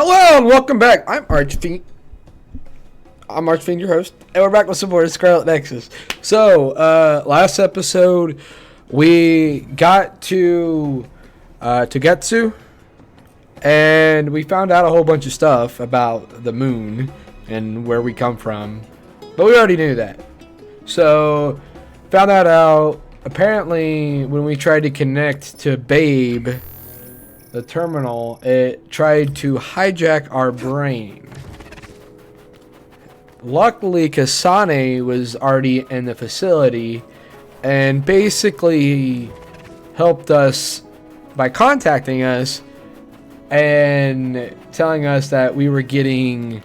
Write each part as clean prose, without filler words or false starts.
Hello and welcome back. I'm Archfiend, your host, and we're back with some more Scarlet Nexus. So, last episode we got to Getsu, and we found out a whole bunch of stuff about the moon and where we come from, but we already knew that. So, found that out. Apparently, when we tried to connect to Babe, the terminal, it tried to hijack our brain. Luckily, Kasane was already in the facility and basically helped us by contacting us and telling us that we were getting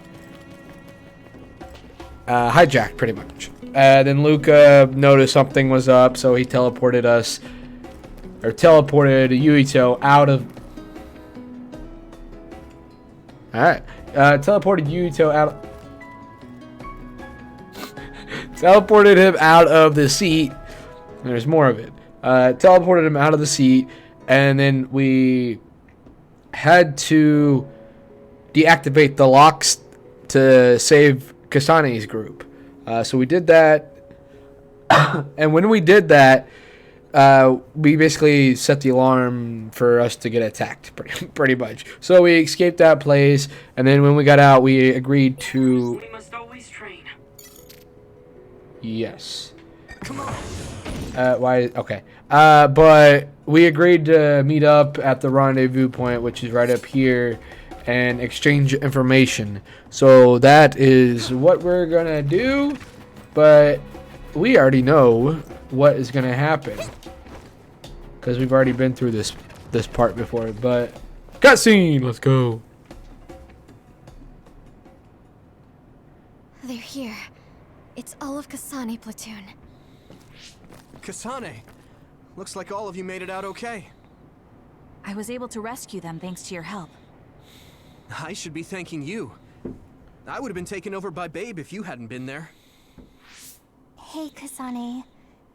hijacked, pretty much. Then Luca noticed something was up, so he teleported Yuito out of... Alright. Teleported Yuito out... teleported him out of the seat. There's more of it. Teleported him out of the seat, and then we had to deactivate the locks to save Kasane's group. So we did that, and when we did that, we basically set the alarm for us to get attacked, pretty much. So we escaped that place, and then when we got out, we agreed to... We must always train. Yes. Come on. Why? Okay. But we agreed to meet up at the rendezvous point, which is right up here, and exchange information. So that is what we're gonna do, but we already know what is gonna happen because we've already been through this part before. But cutscene, let's go. They're here. It's all of Kasane platoon. Kasane, looks like all of you made it out okay. I was able to rescue them thanks to your help. I should be thanking you. I would have been taken over by Babe if you hadn't been there. Hey, Kasane.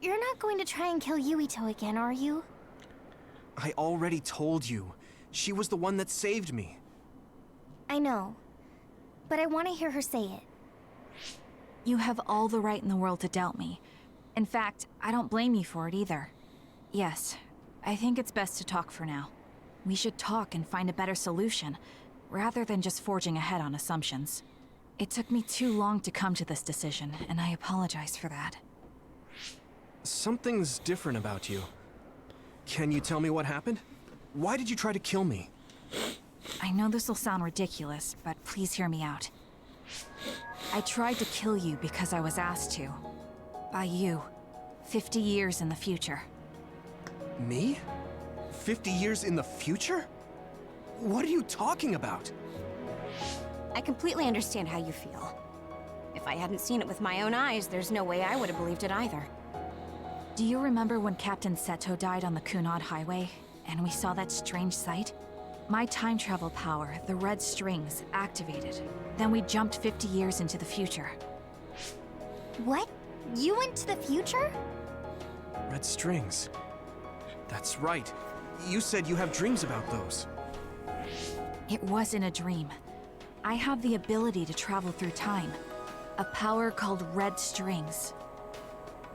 You're not going to try and kill Yuito again, are you? I already told you. She was the one that saved me. I know. But I want to hear her say it. You have all the right in the world to doubt me. In fact, I don't blame you for it either. Yes, I think it's best to talk for now. We should talk and find a better solution, rather than just forging ahead on assumptions. It took me too long to come to this decision, and I apologize for that. Something's different about you. Can you tell me what happened? Why did you try to kill me? I know this will sound ridiculous, but please hear me out. I tried to kill you because I was asked to. By you. 50 years in the future. Me? 50 years in the future? What are you talking about? I completely understand how you feel. If I hadn't seen it with my own eyes, there's no way I would have believed it either. Do you remember when Captain Seto died on the Kunad Highway, and we saw that strange sight? My time travel power, the red strings, activated. Then we jumped 50 years into the future. What? You went to the future? Red strings. That's right. You said you have dreams about those. It wasn't a dream. I have the ability to travel through time. A power called red strings.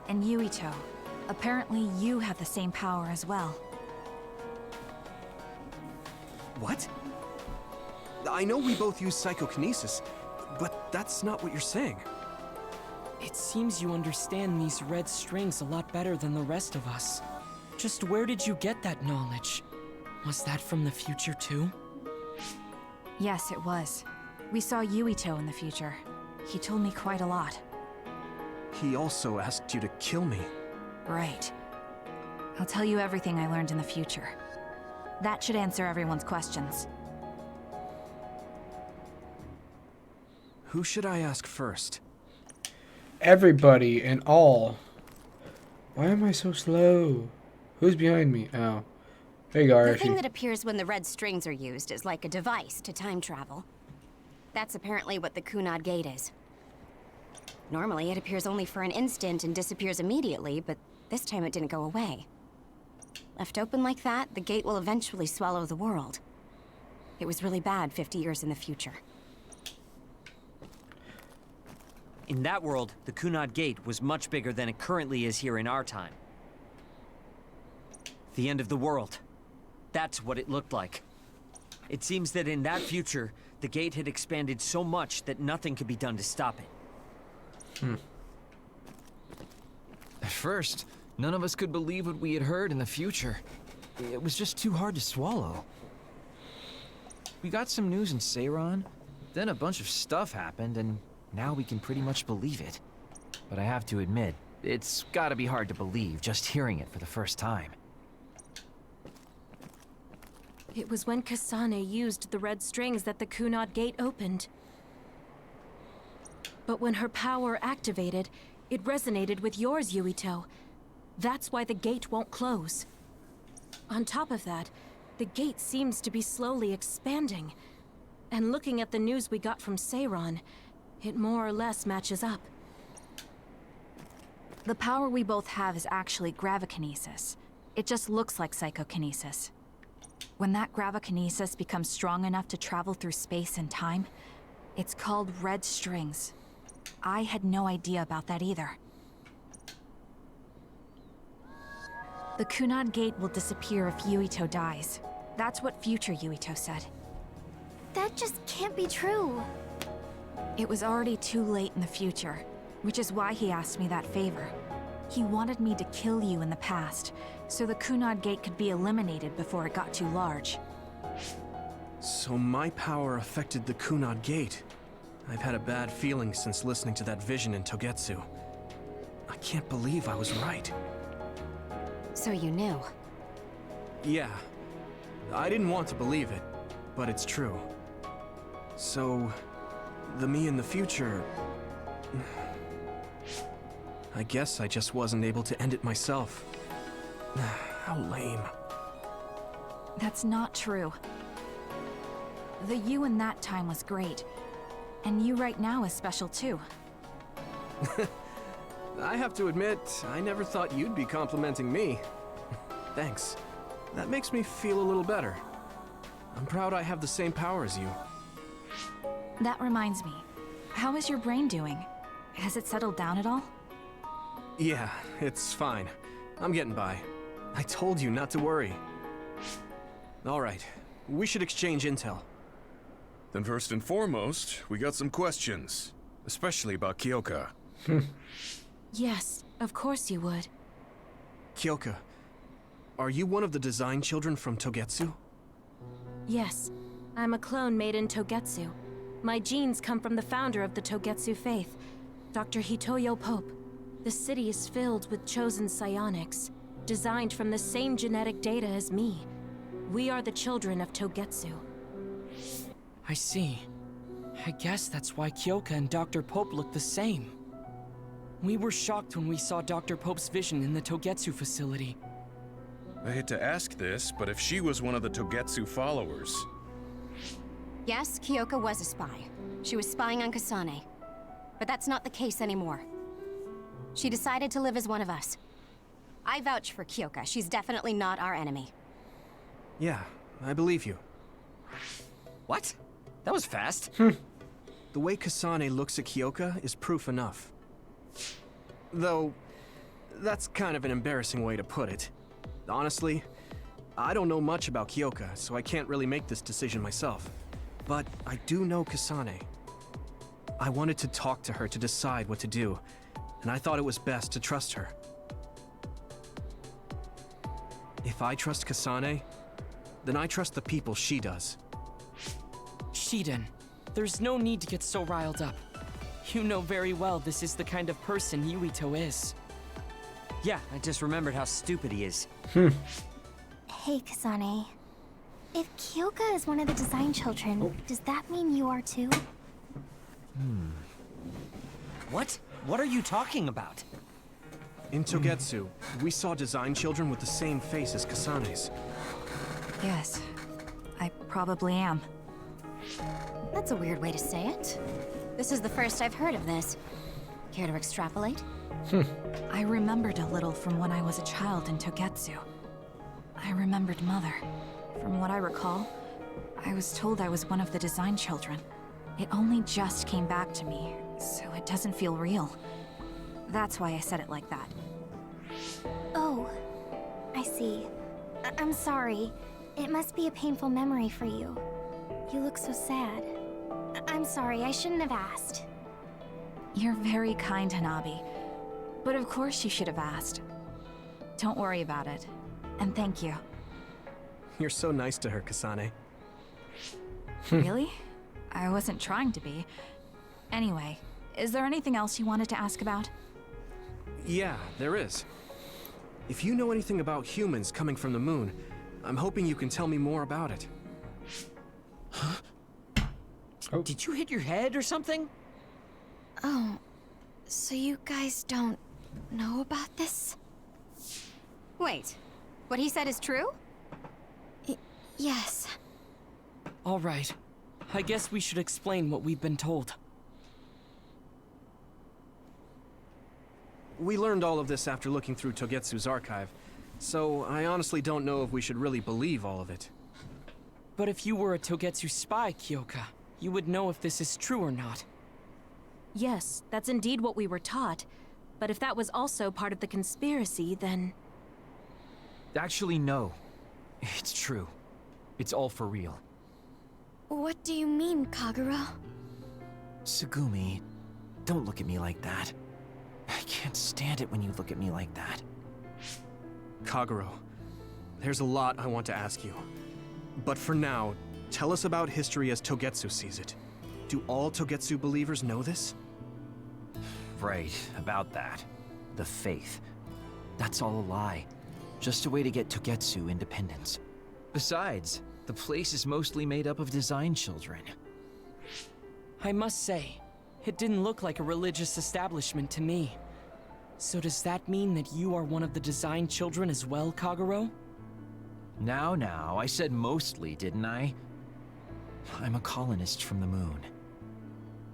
And Yuito, apparently you have the same power as well. What? I know we both use psychokinesis, but that's not what you're saying. It seems you understand these red strings a lot better than the rest of us. Just where did you get that knowledge? Was that from the future too? Yes, it was. We saw Yuito in the future. He told me quite a lot. He also asked you to kill me. Right. I'll tell you everything I learned in the future. That should answer everyone's questions. Who should I ask first? Everybody and all. Why am I so slow? Who's behind me? Oh. There you go, The Archie. thing that appears when the red strings are used is like a device to time travel. That's apparently what the Kunad Gate is. Normally, it appears only for an instant and disappears immediately, but this time it didn't go away. Left open like that, the gate will eventually swallow the world. It was really bad 50 years in the future. In that world, the Kunad Gate was much bigger than it currently is here in our time. The end of the world. That's what it looked like. It seems that in that future, the gate had expanded so much that nothing could be done to stop it. At first, none of us could believe what we had heard in the future. It was just too hard to swallow. We got some news in Seiran, then a bunch of stuff happened, and now we can pretty much believe it. But I have to admit, it's gotta be hard to believe just hearing it for the first time. It was when Kasane used the red strings that the Kunad Gate opened. But when her power activated, it resonated with yours, Yuito. That's why the gate won't close. On top of that, the gate seems to be slowly expanding. And looking at the news we got from Seiran, it more or less matches up. The power we both have is actually gravikinesis. It just looks like psychokinesis. When that gravikinesis becomes strong enough to travel through space and time, it's called red strings. I had no idea about that either. The Kunad Gate will disappear if Yuito dies. That's what future Yuito said. That just can't be true. It was already too late in the future, which is why he asked me that favor. He wanted me to kill you in the past, so the Kunad Gate could be eliminated before it got too large. So my power affected the Kunad Gate. I've had a bad feeling since listening to that vision in Togetsu. I can't believe I was right. So you knew. Yeah. I didn't want to believe it, but it's true. So, the me in the future... I guess I just wasn't able to end it myself. How lame. That's not true. The you in that time was great, and you right now is special too. I have to admit, I never thought you'd be complimenting me. Thanks. That makes me feel a little better. I'm proud I have the same power as you. That reminds me, how is your brain doing? Has it settled down at all? Yeah, it's fine. I'm getting by. I told you not to worry. Alright, we should exchange intel. Then first and foremost, we got some questions. Especially about Kyoka. Yes, of course you would. Kyoka, are you one of the design children from Togetsu? Yes, I'm a clone made in Togetsu. My genes come from the founder of the Togetsu faith, Dr. Hitoyo Pope. The city is filled with chosen psionics, designed from the same genetic data as me. We are the children of Togetsu. I see. I guess that's why Kyoka and Dr. Pope look the same. We were shocked when we saw Dr. Pope's vision in the Togetsu facility. I hate to ask this, but if she was one of the Togetsu followers... Yes, Kyoka was a spy. She was spying on Kasane. But that's not the case anymore. She decided to live as one of us. I vouch for Kyoka. She's definitely not our enemy. Yeah, I believe you. What? That was fast. The way Kasane looks at Kyoka is proof enough. Though, that's kind of an embarrassing way to put it. Honestly, I don't know much about Kyoka, so I can't really make this decision myself. But I do know Kasane. I wanted to talk to her to decide what to do, and I thought it was best to trust her. If I trust Kasane, then I trust the people she does. Shiden, there's no need to get so riled up. You know very well this is the kind of person Yuito is. Yeah, I just remembered how stupid he is. Hey, Kasane. If Kyoka is one of the design children, does that mean you are too? What? What are you talking about? In Togetsu, we saw design children with the same face as Kasane's. Yes, I probably am. That's a weird way to say it. This is the first I've heard of this. Care to extrapolate? I remembered a little from when I was a child in Togetsu. I remembered Mother. From what I recall, I was told I was one of the design children. It only just came back to me, so it doesn't feel real. That's why I said it like that. Oh, I see. I'm sorry. It must be a painful memory for you. You look so sad. I'm sorry, I shouldn't have asked. You're very kind, Hanabi. But of course you should have asked. Don't worry about it. And thank you. You're so nice to her, Kasane. Really? I wasn't trying to be. Anyway, is there anything else you wanted to ask about? Yeah, there is. If you know anything about humans coming from the moon, I'm hoping you can tell me more about it. Huh? Did you hit your head or something? Oh, so you guys don't know about this? Wait, what he said is true? Yes. All right. I guess we should explain what we've been told. We learned all of this after looking through Togetsu's archive, so I honestly don't know if we should really believe all of it. But if you were a Togetsu spy, Kyoka, you would know if this is true or not. Yes, that's indeed what we were taught. But if that was also part of the conspiracy, then... Actually, no. It's true. It's all for real. What do you mean, Kagero? Tsugumi, don't look at me like that. I can't stand it when you look at me like that. Kagero, there's a lot I want to ask you. But for now, tell us about history as Togetsu sees it. Do all Togetsu believers know this? Right, about that. The faith. That's all a lie. Just a way to get Togetsu independence. Besides, the place is mostly made up of design children. I must say, it didn't look like a religious establishment to me. So does that mean that you are one of the design children as well, Kagero? Now, I said mostly, didn't I? I'm a colonist from the moon.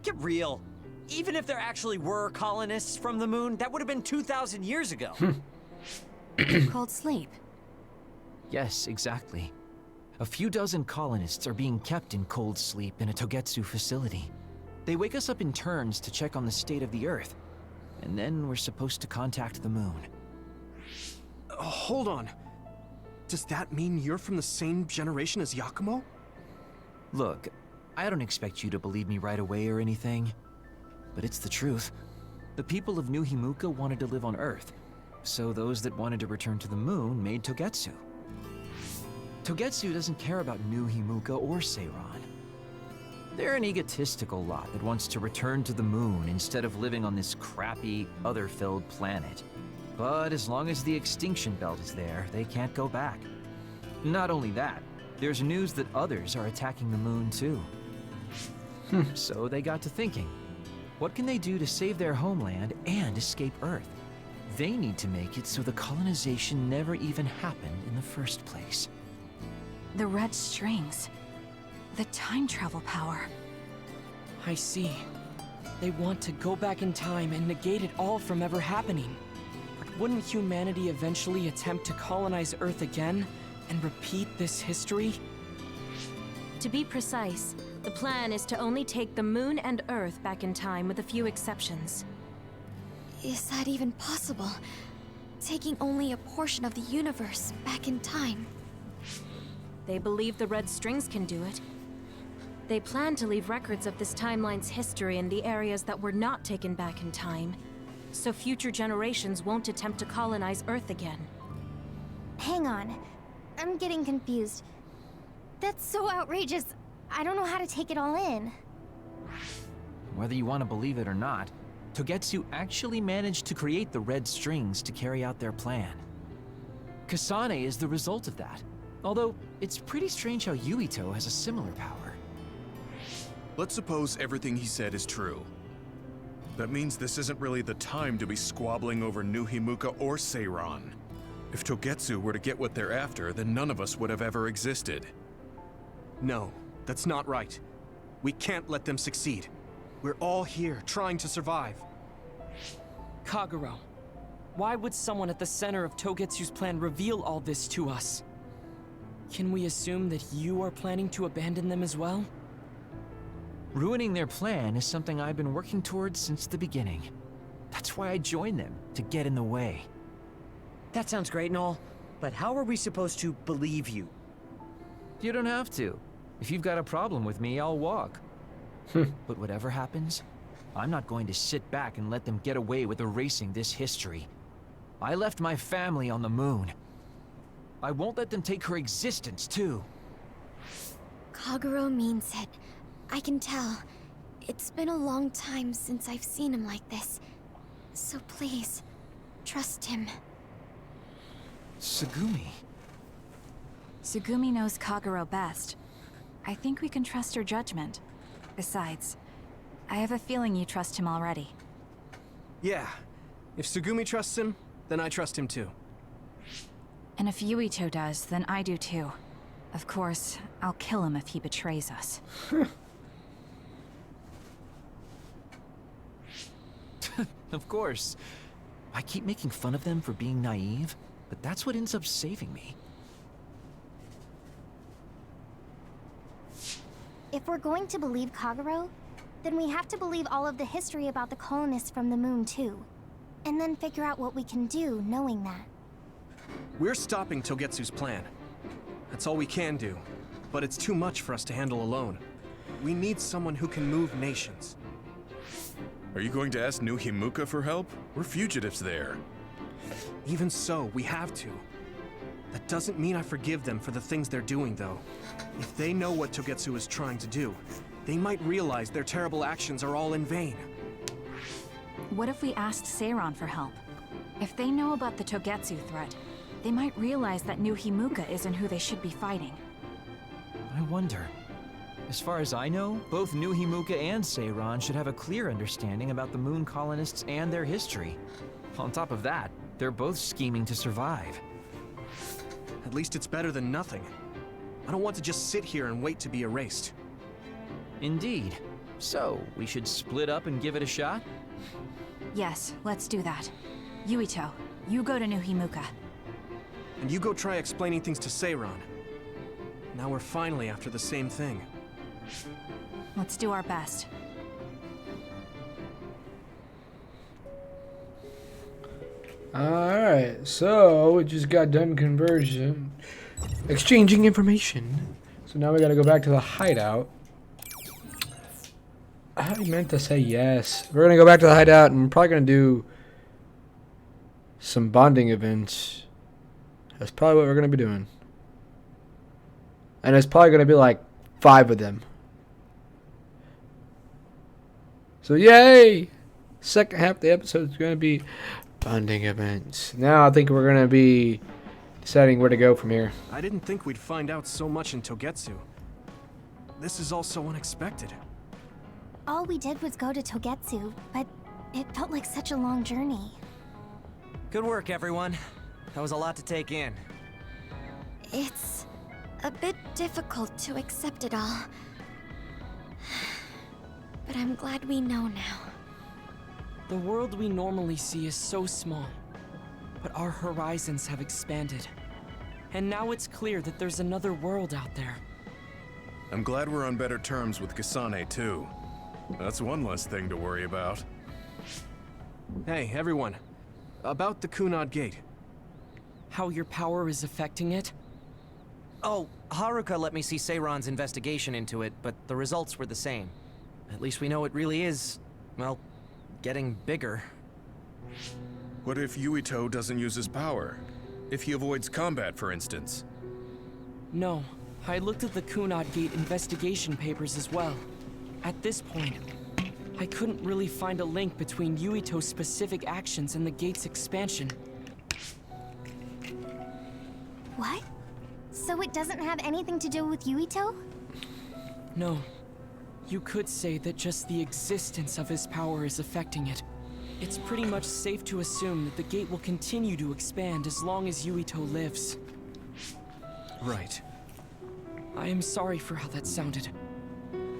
Get real. Even if there actually were colonists from the moon, that would have been 2,000 years ago. Cold sleep. Yes, exactly. A few dozen colonists are being kept in cold sleep in a Togetsu facility. They wake us up in turns to check on the state of the Earth, and then we're supposed to contact the moon. Hold on. Does that mean you're from the same generation as Yakumo? Look, I don't expect you to believe me right away or anything, but it's the truth. The people of New Himuka wanted to live on Earth, so those that wanted to return to the moon made Togetsu. Togetsu doesn't care about New Himuka or Seiran. They're an egotistical lot that wants to return to the moon instead of living on this crappy, other-filled planet. But as long as the extinction belt is there, they can't go back. Not only that, there's news that others are attacking the moon too. So they got to thinking, what can they do to save their homeland and escape Earth? They need to make it so the colonization never even happened in the first place. The red strings. The time travel power. I see. They want to go back in time and negate it all from ever happening. But wouldn't humanity eventually attempt to colonize Earth again and repeat this history? To be precise, the plan is to only take the moon and Earth back in time with a few exceptions. Is that even possible? Taking only a portion of the universe back in time. They believe the red strings can do it. They plan to leave records of this timeline's history in the areas that were not taken back in time, so future generations won't attempt to colonize Earth again. Hang on. I'm getting confused. That's so outrageous. I don't know how to take it all in. Whether you want to believe it or not, Togetsu actually managed to create the red strings to carry out their plan. Kasane is the result of that. Although, it's pretty strange how Yuito has a similar power. Let's suppose everything he said is true. That means this isn't really the time to be squabbling over New Himuka or Seiran. If Togetsu were to get what they're after, then none of us would have ever existed. No, that's not right. We can't let them succeed. We're all here, trying to survive. Kagero, why would someone at the center of Togetsu's plan reveal all this to us? Can we assume that you are planning to abandon them as well? Ruining their plan is something I've been working towards since the beginning. That's why I joined them, to get in the way. That sounds great and all, but how are we supposed to believe you? You don't have to. If you've got a problem with me, I'll walk. But whatever happens, I'm not going to sit back and let them get away with erasing this history. I left my family on the moon. I won't let them take her existence, too. Kagero means it. I can tell. It's been a long time since I've seen him like this. So please, trust him. Tsugumi. Tsugumi knows Kagero best. I think we can trust her judgment. Besides, I have a feeling you trust him already. Yeah. If Tsugumi trusts him, then I trust him too. And if Yuito does, then I do too. Of course, I'll kill him if he betrays us. Of course. I keep making fun of them for being naive, but that's what ends up saving me. If we're going to believe Kagero, then we have to believe all of the history about the colonists from the moon too. And then figure out what we can do knowing that. We're stopping Togetsu's plan. That's all we can do. But it's too much for us to handle alone. We need someone who can move nations. Are you going to ask New Himuka for help? We're fugitives there. Even so, we have to. That doesn't mean I forgive them for the things they're doing, though. If they know what Togetsu is trying to do, they might realize their terrible actions are all in vain. What if we asked Seiran for help? If they know about the Togetsu threat, they might realize that New Himuka isn't who they should be fighting. I wonder. As far as I know, both New Himuka and Seiran should have a clear understanding about the moon colonists and their history. On top of that, they're both scheming to survive. At least it's better than nothing. I don't want to just sit here and wait to be erased. Indeed. So, we should split up and give it a shot? Yes, let's do that. Yuito, you go to New Himuka. And you go try explaining things to Seiran. Now we're finally after the same thing. Let's do our best. Alright, so we just got done exchanging information. So now we gotta go back to the hideout. I meant to say yes. We're gonna go back to the hideout and we're probably gonna do some bonding events. That's probably what we're gonna be doing. And it's probably gonna be like 5 of them. So yay! Second half of the episode is gonna be bonding events. Now I think we're gonna be deciding where to go from here. I didn't think we'd find out so much in Togetsu. This is all so unexpected. All we did was go to Togetsu, but it felt like such a long journey. Good work, everyone. That was a lot to take in. It's a bit difficult to accept it all. But I'm glad we know now. The world we normally see is so small, but our horizons have expanded. And now it's clear that there's another world out there. I'm glad we're on better terms with Kasane, too. That's one less thing to worry about. Hey, everyone. About the Kunad Gate. How your power is affecting it? Oh, Haruka let me see Seiran's investigation into it, but the results were the same. At least we know it really is, well, getting bigger. What if Yuito doesn't use his power? If he avoids combat, for instance? No, I looked at the Kunad Gate investigation papers as well. At this point, I couldn't really find a link between Yuito's specific actions and the gate's expansion. What? So it doesn't have anything to do with Yuito? No. You could say that just the existence of his power is affecting it. It's pretty much safe to assume that the gate will continue to expand as long as Yuito lives. Right. I am sorry for how that sounded,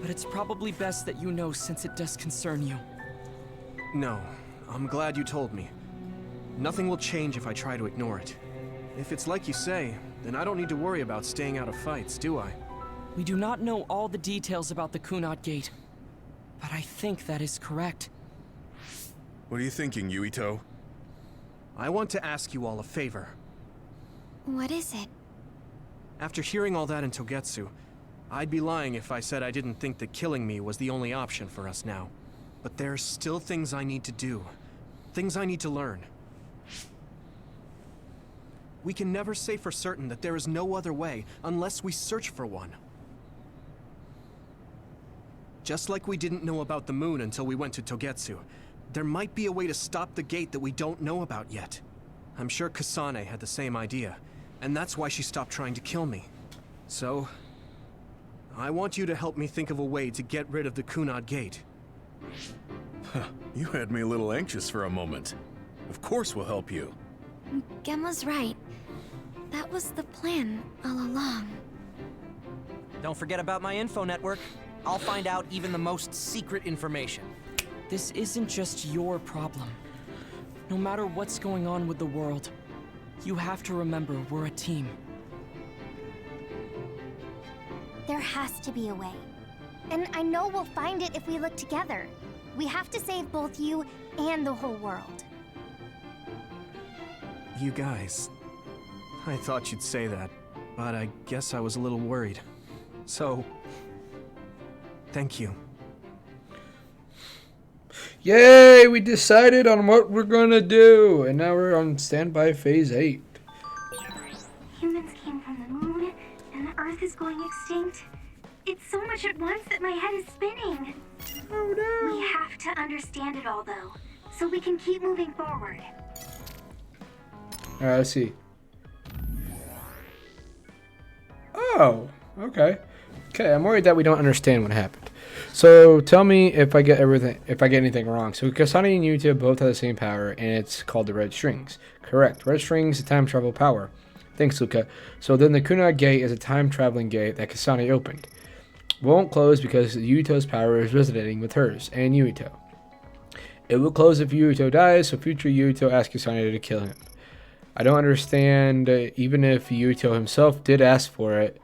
but it's probably best that you know since it does concern you. No, I'm glad you told me. Nothing will change if I try to ignore it. If it's like you say, then I don't need to worry about staying out of fights, do I? We do not know all the details about the Kunad Gate, but I think that is correct. What are you thinking, Yuito? I want to ask you all a favor. What is it? After hearing all that in Togetsu, I'd be lying if I said I didn't think that killing me was the only option for us now. But there's still things I need to do. Things I need to learn. We can never say for certain that there is no other way unless we search for one. Just like we didn't know about the moon until we went to Togetsu, there might be a way to stop the gate that we don't know about yet. I'm sure Kasane had the same idea, and that's why she stopped trying to kill me. So, I want you to help me think of a way to get rid of the Kunad Gate. You had me a little anxious for a moment. Of course we'll help you. Gemma's right. That was the plan all along. Don't forget about my info network. I'll find out even the most secret information. This isn't just your problem. No matter what's going on with the world, you have to remember we're a team. There has to be a way. And I know we'll find it if we look together. We have to save both you and the whole world. You guys... I thought you'd say that, but I guess I was a little worried. So... thank you. Yay! We decided on what we're gonna do, and now we're on standby phase 8. Humans came from the moon, and the Earth is going extinct. It's so much at once that my head is spinning. Oh no! We have to understand it all, though, so we can keep moving forward. Alright, let's see. Oh, okay. Okay, I'm worried that we don't understand what happened. So tell me if I get anything wrong. So Kasane and Yuito both have the same power, and it's called the Red Strings. Correct. Red Strings is a time travel power. Thanks, Luca. So then the Kunad Gate is a time traveling gate that Kasane opened. Won't close because Yuito's power is resonating with hers and Yuito. It will close if Yuito dies, so future Yuito asks Kasane to kill him. I don't understand, even if Yuito himself did ask for it,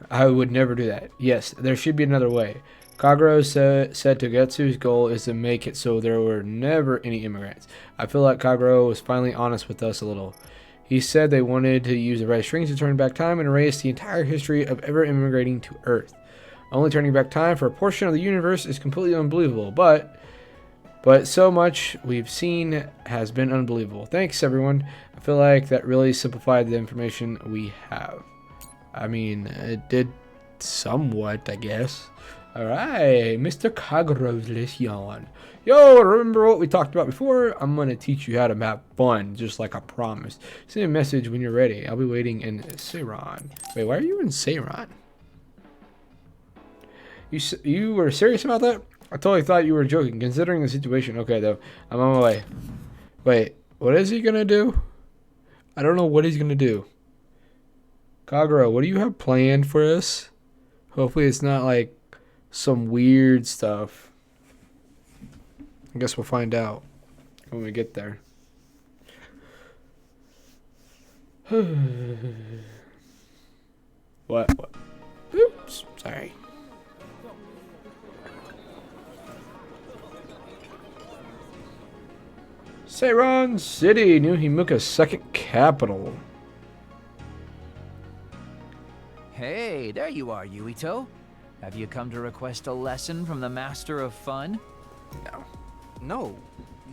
I would never do that. Yes, there should be another way. Kagero said Togetsu's goal is to make it so there were never any immigrants. I feel like Kagero was finally honest with us a little. He said they wanted to use the Red Strings to turn back time and erase the entire history of ever immigrating to Earth. Only turning back time for a portion of the universe is completely unbelievable, but so much we've seen has been unbelievable. Thanks, everyone. I feel like that really simplified the information we have. I mean, it did somewhat, I guess. Alright, Mr. Kagero's lesson. Yo, remember what we talked about before? I'm going to teach you how to have fun, just like I promised. Send a message when you're ready. I'll be waiting in Seiron. Wait, why are you in Seiron? You were serious about that? I totally thought you were joking, considering the situation. Okay, though. I'm on my way. Wait, what is he going to do? I don't know what he's going to do. Kagero, what do you have planned for us? Hopefully it's not like some weird stuff. I guess we'll find out when we get there. What? Oops, sorry. Seiron City, New Himuka's second capital. Hey, there you are, Yuito. Have you come to request a lesson from the Master of Fun? No.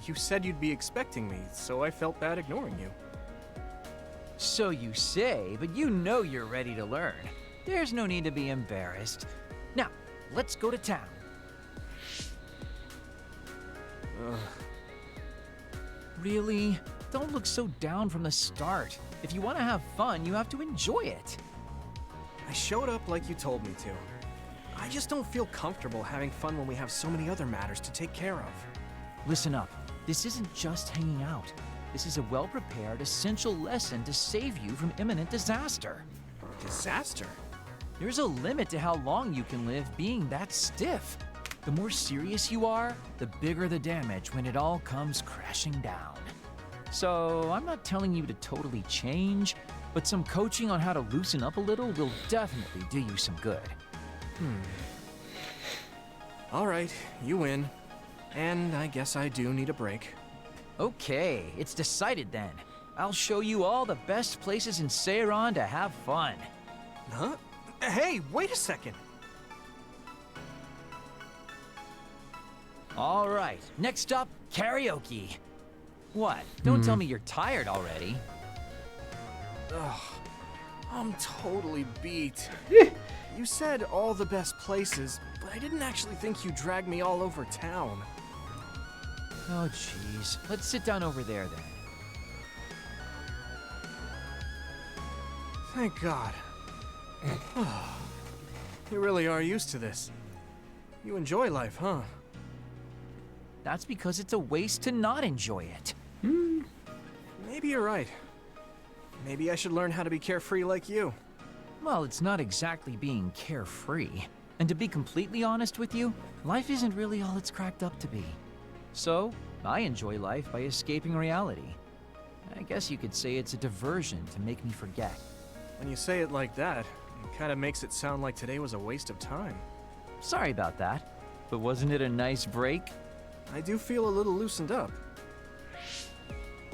You said you'd be expecting me, so I felt bad ignoring you. So you say, but you know you're ready to learn. There's no need to be embarrassed. Now, let's go to town. Really? Don't look so down from the start. If you want to have fun, you have to enjoy it. I showed up like you told me to. I just don't feel comfortable having fun when we have so many other matters to take care of. Listen up. This isn't just hanging out. This is a well-prepared, essential lesson to save you from imminent disaster. Disaster? There's a limit to how long you can live being that stiff. The more serious you are, the bigger the damage when it all comes crashing down. So I'm not telling you to totally change, but some coaching on how to loosen up a little will definitely do you some good. Alright, you win. And I guess I do need a break. Okay, it's decided then. I'll show you all the best places in Seiron to have fun. Huh? Hey, wait a second! All right, next up, karaoke. What? Don't tell me you're tired already. Ugh, I'm totally beat. You said all the best places, but I didn't actually think you dragged me all over town. Oh, jeez. Let's sit down over there then. Thank God. You really are used to this. You enjoy life, huh? That's because it's a waste to not enjoy it. Maybe you're right. Maybe I should learn how to be carefree like you. Well, it's not exactly being carefree. And to be completely honest with you, life isn't really all it's cracked up to be. So, I enjoy life by escaping reality. I guess you could say it's a diversion to make me forget. When you say it like that, it kind of makes it sound like today was a waste of time. Sorry about that, but wasn't it a nice break? I do feel a little loosened up.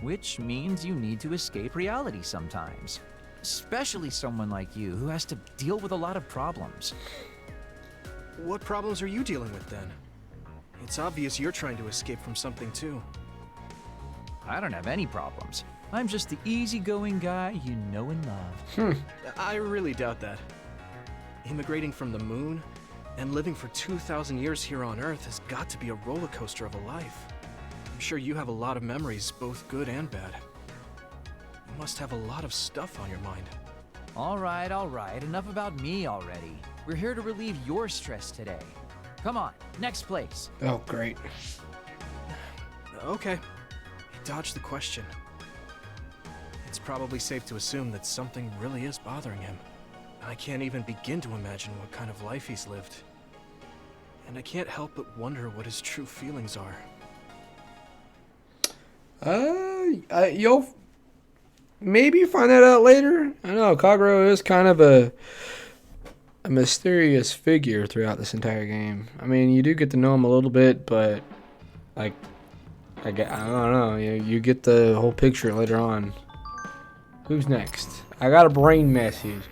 Which means you need to escape reality sometimes. Especially someone like you who has to deal with a lot of problems. What problems are you dealing with then? It's obvious you're trying to escape from something too. I don't have any problems. I'm just the easygoing guy you know and love. I really doubt that. Immigrating from the moon and living for 2,000 years here on Earth has got to be a roller coaster of a life. I'm sure you have a lot of memories, both good and bad. You must have a lot of stuff on your mind. All right, enough about me already. We're here to relieve your stress today. Come on, next place. Oh, great. Okay. I dodged the question. It's probably safe to assume that something really is bothering him. I can't even begin to imagine what kind of life he's lived. And I can't help but wonder what his true feelings are. You'll maybe find that out later. I know Kagero is kind of a mysterious figure throughout this entire game. I mean, you do get to know him a little bit, but like, I don't know. You get the whole picture later on. Who's next? I got a brain message.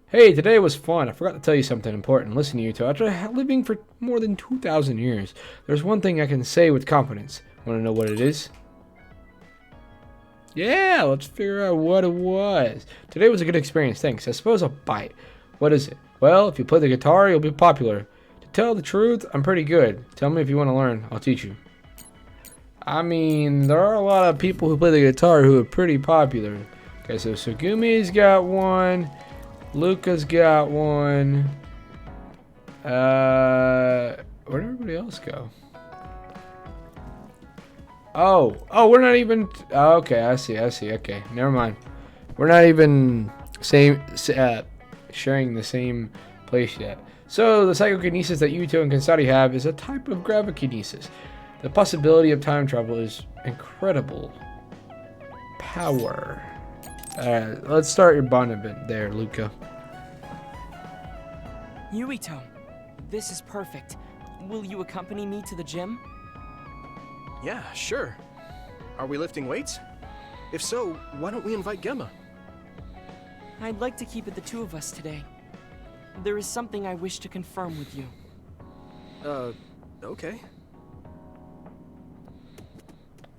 Hey, today was fun. I forgot to tell you something important. Listen, Yuito, after living for more than 2,000 years, there's one thing I can say with confidence. Want to know what it is? Yeah, let's figure out what it was. Today was a good experience, thanks. I suppose I'll bite. What is it? Well, if you play the guitar, you'll be popular. To tell the truth, I'm pretty good. Tell me if you want to learn. I'll teach you. I mean, there are a lot of people who play the guitar who are pretty popular. Okay, so Sugumi's got one. Luca's got one. Where'd everybody else go? Oh, we're not even. Oh, okay, I see. Okay, never mind. We're not even sharing the same place yet. So the psychokinesis that Yuito and Kasari have is a type of gravikinesis. The possibility of time travel is incredible power. Let's start your bond event there, Luca. Yuito, this is perfect. Will you accompany me to the gym? Yeah, sure. Are we lifting weights? If so, why don't we invite Gemma? I'd like to keep it the two of us today. There is something I wish to confirm with you. Okay.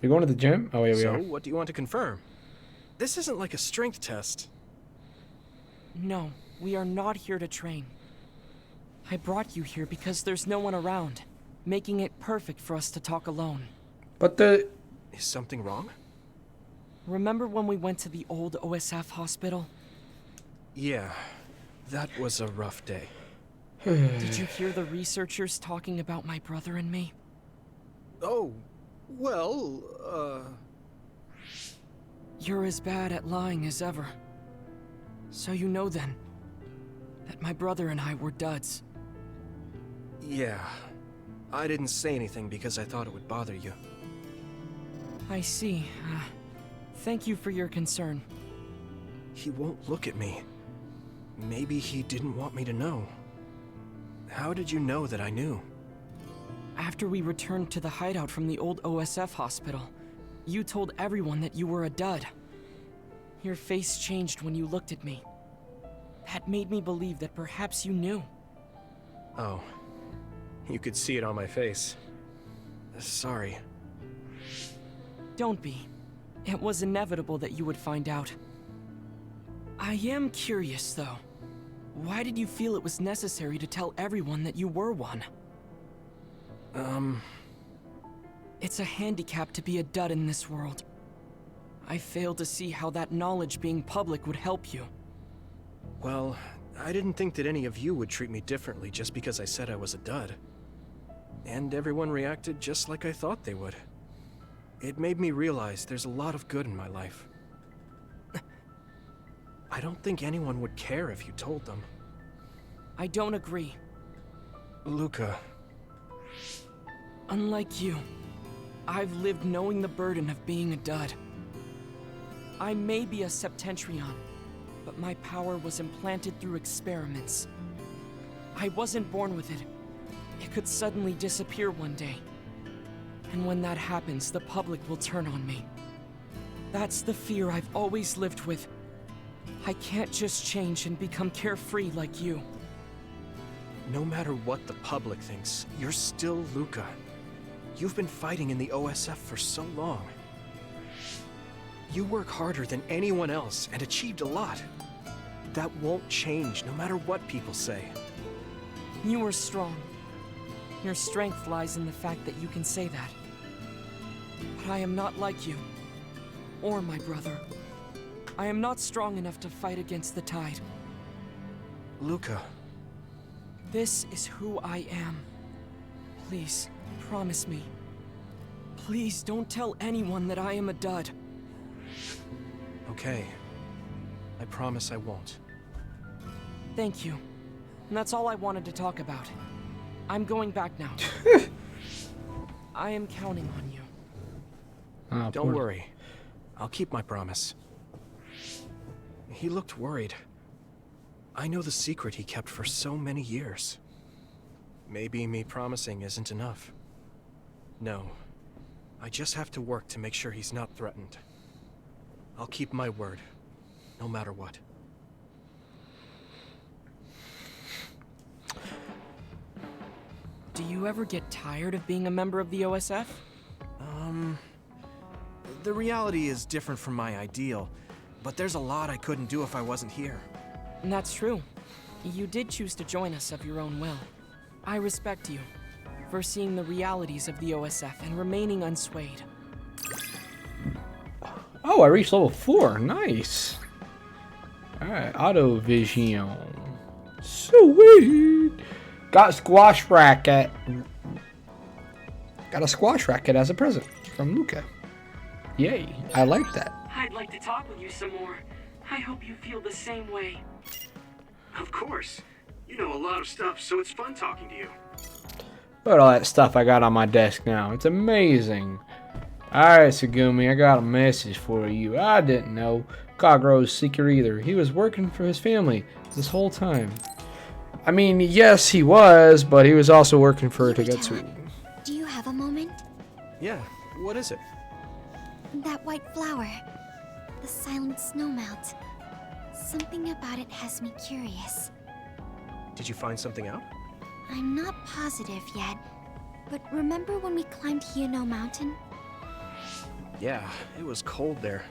You're going to the gym? Oh, yeah, we are. So, what do you want to confirm? This isn't like a strength test. No, we are not here to train. I brought you here because there's no one around, making it perfect for us to talk alone. But Is something wrong? Remember when we went to the old OSF hospital? Yeah, that was a rough day. Did you hear the researchers talking about my brother and me? Oh, well, You're as bad at lying as ever. So you know then, that my brother and I were duds. Yeah. I didn't say anything because I thought it would bother you. I see. Thank you for your concern. He won't look at me. Maybe he didn't want me to know. How did you know that I knew? After we returned to the hideout from the old OSF hospital, you told everyone that you were a dud. Your face changed when you looked at me. That made me believe that perhaps you knew. Oh. You could see it on my face. Sorry. Don't be. It was inevitable that you would find out. I am curious, though. Why did you feel it was necessary to tell everyone that you were one? It's a handicap to be a dud in this world. I fail to see how that knowledge being public would help you. Well, I didn't think that any of you would treat me differently just because I said I was a dud. And everyone reacted just like I thought they would. It made me realize there's a lot of good in my life. I don't think anyone would care if you told them. I don't agree. Luca. Unlike you, I've lived knowing the burden of being a dud. I may be a Septentrion, but my power was implanted through experiments. I wasn't born with it. It could suddenly disappear one day. And when that happens, the public will turn on me. That's the fear I've always lived with. I can't just change and become carefree like you. No matter what the public thinks, you're still Luca. You've been fighting in the OSF for so long. You work harder than anyone else and achieved a lot. That won't change no matter what people say. You are strong. Your strength lies in the fact that you can say that. But I am not like you, or my brother. I am not strong enough to fight against the tide. Luca. This is who I am. Please, promise me. Please don't tell anyone that I am a dud. Okay. I promise I won't. Thank you. And that's all I wanted to talk about. I'm going back now. I am counting on you. Oh, Don't worry. I'll keep my promise. He looked worried. I know the secret he kept for so many years. Maybe me promising isn't enough. No. I just have to work to make sure he's not threatened. I'll keep my word, no matter what. Do you ever get tired of being a member of the OSF? The reality is different from my ideal, but there's a lot I couldn't do if I wasn't here. And that's true. You did choose to join us of your own will. I respect you for seeing the realities of the OSF and remaining unswayed. Oh, I reached level 4. Nice. Alright, auto vision. Sweet. Got squash racket. Got a squash racket as a present from Luca. Yay, I like that. I'd like to talk with you some more. I hope you feel the same way. Of course. You know a lot of stuff, so it's fun talking to you. Look at all that stuff I got on my desk now. It's amazing. Alright, Tsugumi, I got a message for you. I didn't know Kagero's secret either. He was working for his family this whole time. I mean, yes, he was, but he was also working for Togetsu. Do you have a moment? Yeah, what is it? That white flower. The silent snowmelt. Something about it has me curious. Did you find something out? I'm not positive yet, but remember when we climbed Hino Mountain? Yeah, it was cold there.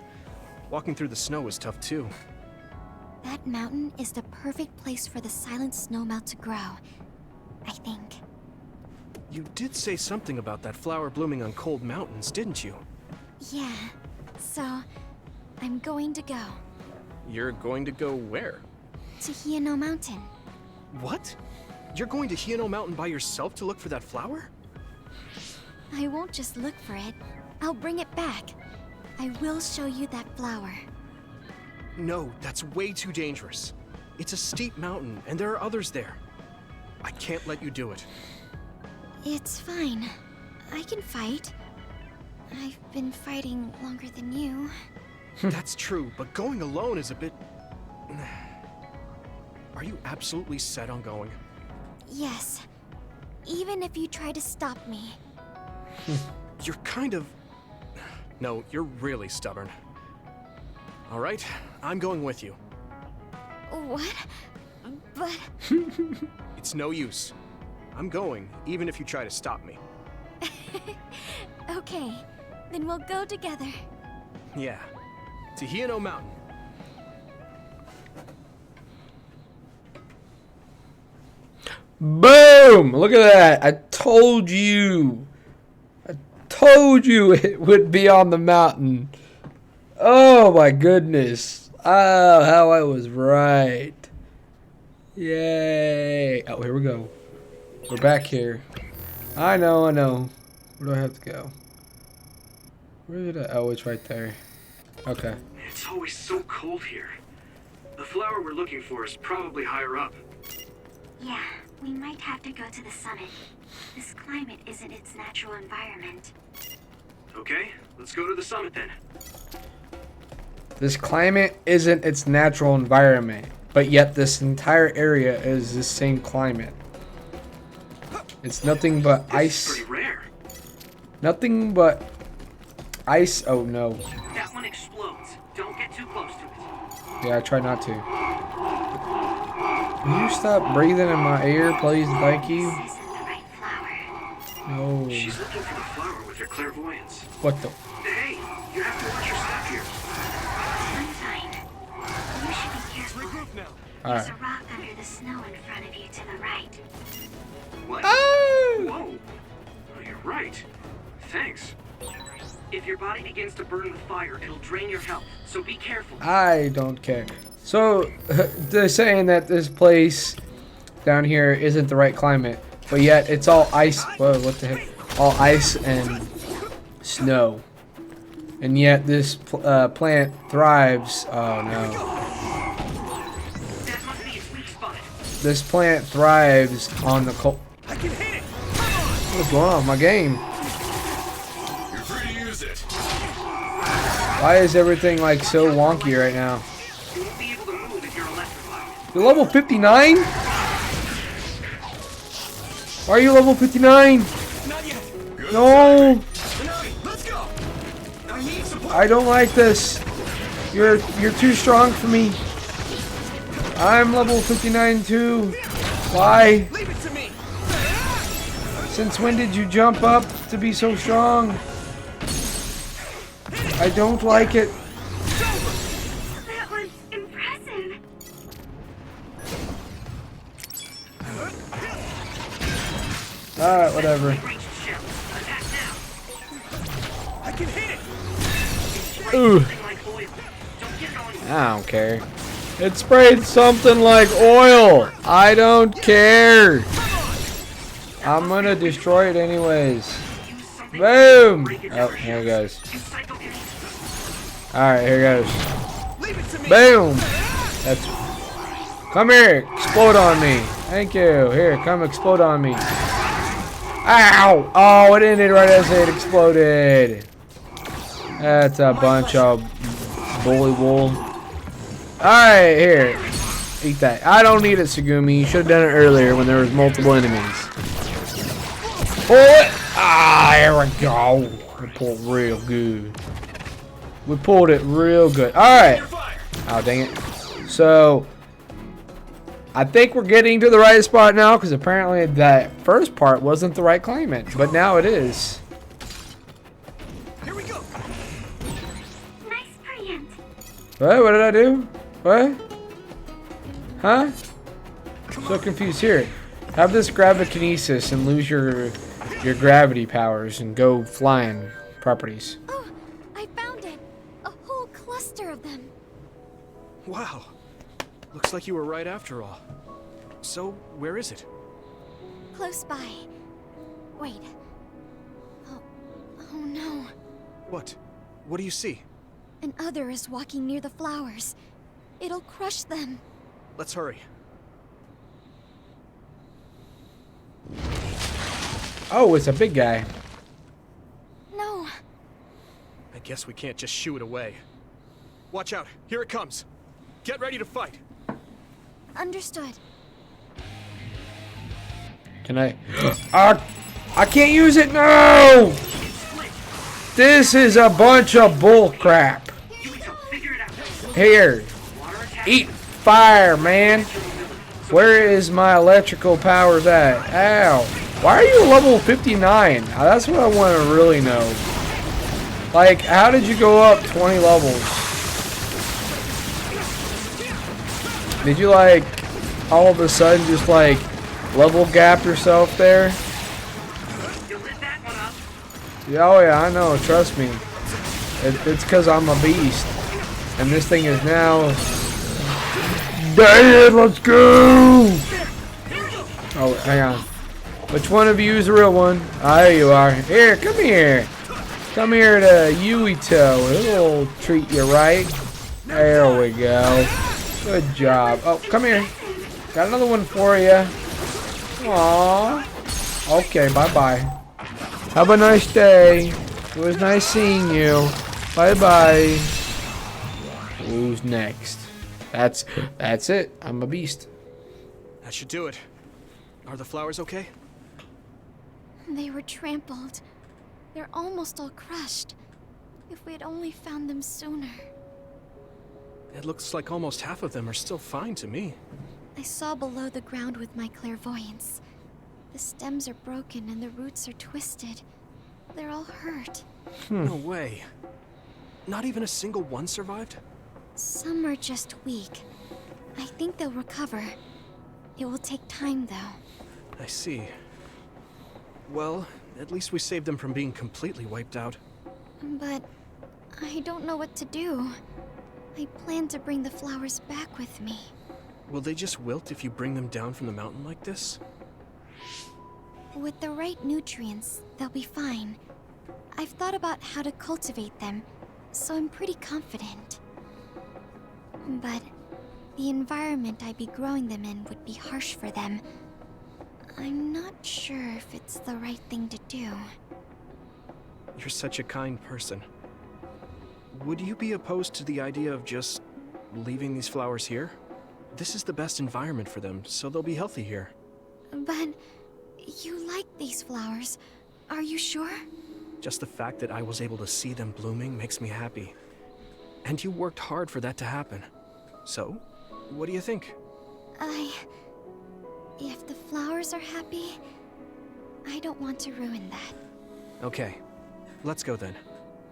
Walking through the snow was tough too. That mountain is the perfect place for the silent snowmelt to grow, I think. You did say something about that flower blooming on cold mountains, didn't you? Yeah, so I'm going to go. You're going to go where? To Hino Mountain. What? You're going to Hino Mountain by yourself to look for that flower? I won't just look for it. I'll bring it back. I will show you that flower. No, that's way too dangerous. It's a steep mountain, and there are others there. I can't let you do it. It's fine. I can fight. I've been fighting longer than you. That's true, but going alone is a bit... Are you absolutely set on going? Yes. Even if you try to stop me. You're kind of... No, you're really stubborn. Alright, I'm going with you. What? But... It's no use. I'm going, even if you try to stop me. Okay, then we'll go together. Yeah, to Hiano Mountain. Boom! Look at that. I told you. I told you it would be on the mountain. Oh my goodness. Oh, how I was right. Yay. Oh, here we go. We're back here. I know, I know. Where do I have to go? Where did I? Oh, it's right there. Okay. It's always so cold here. The flower we're looking for is probably higher up. Yeah, we might have to go to the summit. This climate isn't its natural environment. Okay, let's go to the summit then. This climate isn't its natural environment, but yet this entire area is the same climate. It's nothing but This ice. is pretty rare. Nothing but ice. Oh no. That one explodes. Don't get too close to it. Yeah, I try not to. Can you stop breathing in my ear, please? Thank you. This isn't the right flower. No. She's looking for the flower with her clairvoyance. What the? Hey, you have to watch your step here. Sunshine. You should be careful. Regroup now. There's Alright. a rock under the snow in front of you to the right. What? Oh! Whoa! Oh, you're right. Thanks. If your body begins to burn with fire, it'll drain your health, so be careful. I don't care. So, they're saying that this place down here isn't the right climate, but yet it's all ice. Whoa, what the heck? All ice and snow. And yet this plant thrives. Oh no. That must be its weak spot. This plant thrives on the cold. I can hit it! What's going on with my game? You're free to use it. Why is everything like so wonky right now? You won't be able to move if you're electrified. You're level 59? Why are you level 59? Not yet! No! Let's go! I need support! I don't like this. You're too strong for me. I'm level 59 too. Why? Leave it to me! Since when did you jump up to be so strong? I don't like it. That was impressive. Alright, whatever. Ranged shell. Attack now. I can hit it! Ooh. Something like oil. Don't get going. I don't care. It sprayed something like oil. I don't care. I'm gonna destroy it anyways. Use something Boom! break its Oh, outer here it shell. goes. Use psychokinesis. Alright, here goes. Leave it to me! Boom! That's. Come here, explode on me. Thank you. Here, come explode on me. Ow! Oh, it ended right as it exploded. That's a bunch of bully wool. Alright, here. Eat that. I don't need it, Tsugumi. You should have done it earlier when there was multiple enemies. Pull it! Ah, here we go. We pulled real good. We pulled it real good. Alright. Oh, dang it. So, I think we're getting to the right spot now, because apparently that first part wasn't the right climate. But now it is. Here we go! Nice preempt. What did I do? What? Huh? So confused. Here, have this gravikinesis and lose your gravity powers and go flying properties. Oh, I found it. A whole cluster of them. Wow. Looks like you were right after all. So, where is it? Close by. Wait. Oh no. What? What do you see? An other is walking near the flowers. It'll crush them. Let's hurry. Oh, it's a big guy. No. guess we can't just shoo it away. Watch out, here it comes. Get ready to fight. Understood. Can I? I can't use it. No! This is a bunch of bull crap. Yuito, figure it out. Here, eat fire, man. Where is my electrical powers at? Ow. Why are you level 59? That's what I want to really know. Like, how did you go up 20 levels? Did you, like, all of a sudden just, like, level gap yourself there? You lit that one up. Yeah, oh yeah, I know. Trust me. It's because I'm a beast. And this thing is now... Dead! Let's go! Oh, hang on. Which one of you is the real one? Ah, there you are. Here, come here. Come here to Yuito. He'll treat you right. There we go. Good job. Oh, come here. Got another one for you. Aww. Okay, bye-bye. Have a nice day. It was nice seeing you. Bye-bye. Who's next? That's it. I'm a beast. That should do it. Are the flowers okay? They were trampled. They're almost all crushed. If we had only found them sooner. It looks like almost half of them are still fine to me. I saw below the ground with my clairvoyance. The stems are broken and the roots are twisted. They're all hurt. No way. Not even a single one survived? Some are just weak. I think they'll recover. It will take time, though. I see. Well, at least we saved them from being completely wiped out. But I don't know what to do. I plan to bring the flowers back with me. Will they just wilt if you bring them down from the mountain like this? With the right nutrients, they'll be fine. I've thought about how to cultivate them, so I'm pretty confident. But the environment I'd be growing them in would be harsh for them. I'm not sure if it's the right thing to do. You're such a kind person. Would you be opposed to the idea of just leaving these flowers here? This is the best environment for them, so they'll be healthy here. But you like these flowers, are you sure? Just the fact that I was able to see them blooming makes me happy. And you worked hard for that to happen. So, what do you think? If the flowers are happy, I don't want to ruin that. Okay, let's go then.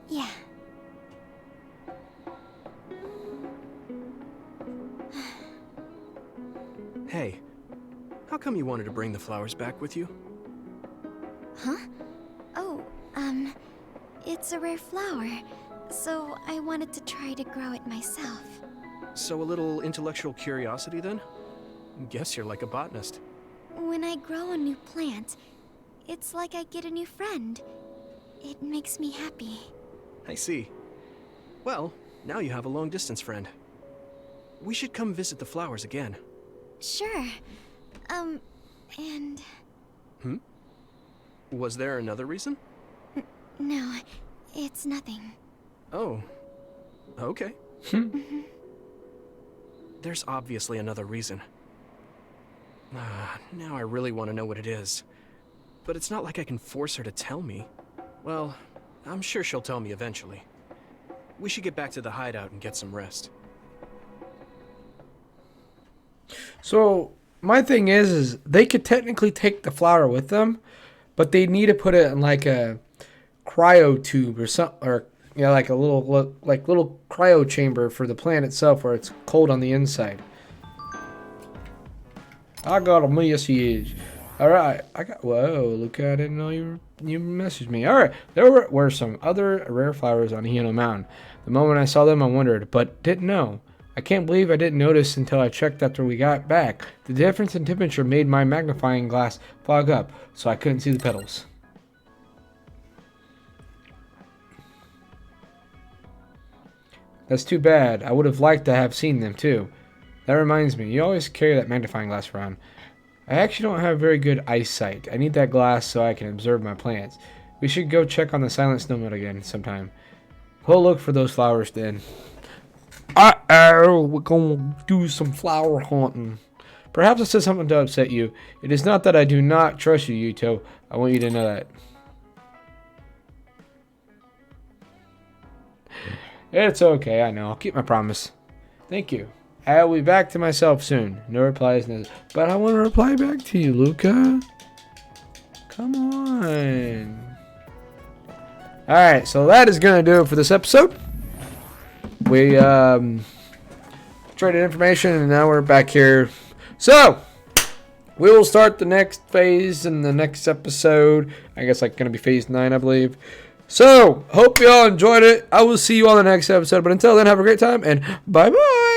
Yeah. Hey, how come you wanted to bring the flowers back with you? Huh? Oh, it's a rare flower, so I wanted to try to grow it myself. So a little intellectual curiosity then? Guess you're like a botanist. When I grow a new plant, it's like I get a new friend. It makes me happy. I see. Well, now you have a long-distance friend. We should come visit the flowers again. Sure. And... Was there another reason? No, it's nothing. Oh. Okay. There's obviously another reason. Now I really want to know what it is. But it's not like I can force her to tell me. Well, I'm sure she'll tell me eventually. We should get back to the hideout and get some rest. So my thing is they could technically take the flower with them, but they need to put it in like a cryo tube or something, or yeah, like a little cryo chamber for the plant itself, where it's cold on the inside. I got a message. All right, whoa, look, I didn't know you messaged me. All right, there were some other rare flowers on Hino Mountain. The moment I saw them, I wondered, but didn't know. I can't believe I didn't notice until I checked after we got back. The difference in temperature made my magnifying glass fog up, so I couldn't see the petals. That's too bad. I would have liked to have seen them too. That reminds me, you always carry that magnifying glass around. I actually don't have very good eyesight. I need that glass so I can observe my plants. We should go check on the silent snowman again sometime. We'll look for those flowers then. We're gonna do some flower hunting. Perhaps I said something to upset you. It is not that I do not trust you, Yuito. I want you to know that. It's okay, I know. I'll keep my promise. Thank you. I'll be back to myself soon. No replies necessary. But I want to reply back to you, Luca. Come on. Alright, so that is going to do it for this episode. We traded information and now we're back here. So, we will start the next phase in the next episode. I guess like going to be phase 9, I believe. So, hope you all enjoyed it. I will see you on the next episode. But until then, have a great time and bye-bye.